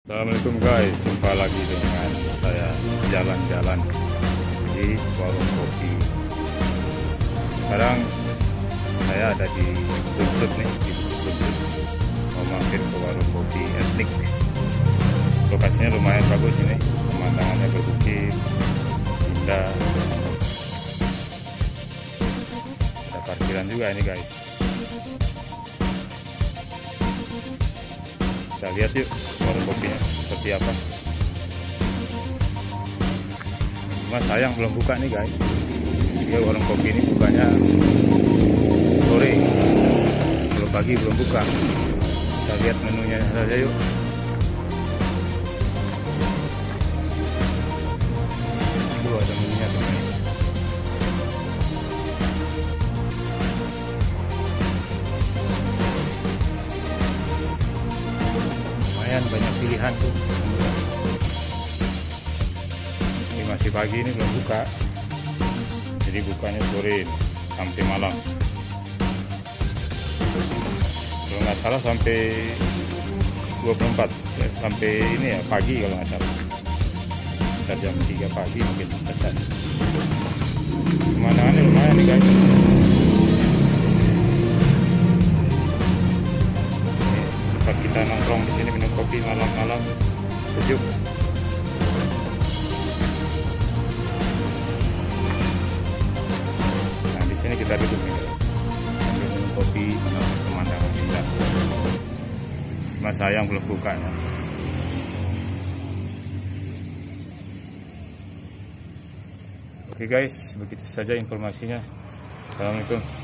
Assalamualaikum guys, jumpa lagi dengan saya jalan-jalan di warung kopi. Sekarang saya ada di Buncut nih, di Buncut. Mau mampir ke warung kopi etnik. Lokasinya lumayan bagus ini, pemandangannya berbukit, indah. Ada parkiran juga ini guys. Kita lihat yuk warung kopinya seperti apa. Cuma sayang belum buka nih guys. Dia warung kopi ini bukanya sore, belum pagi, belum buka. Kita lihat menunya saja yuk. Itu ada menunya teman. Banyak pilihan tuh. Ini masih pagi, ini belum buka, jadi bukanya sore sampai malam. Kalau nggak salah sampai 24 ya, sampai ini ya pagi kalau nggak salah. Sekitar jam 3 pagi mungkin pesan. Pemandangannya lumayan nih guys. Kita nongkrong di sini minum kopi malam-malam sejuk. Nah di sini kita duduk nih guys, sambil minum kopi, menonton pemandangan indah. Mas sayang belum bukanya. Oke guys, begitu saja informasinya. Assalamualaikum.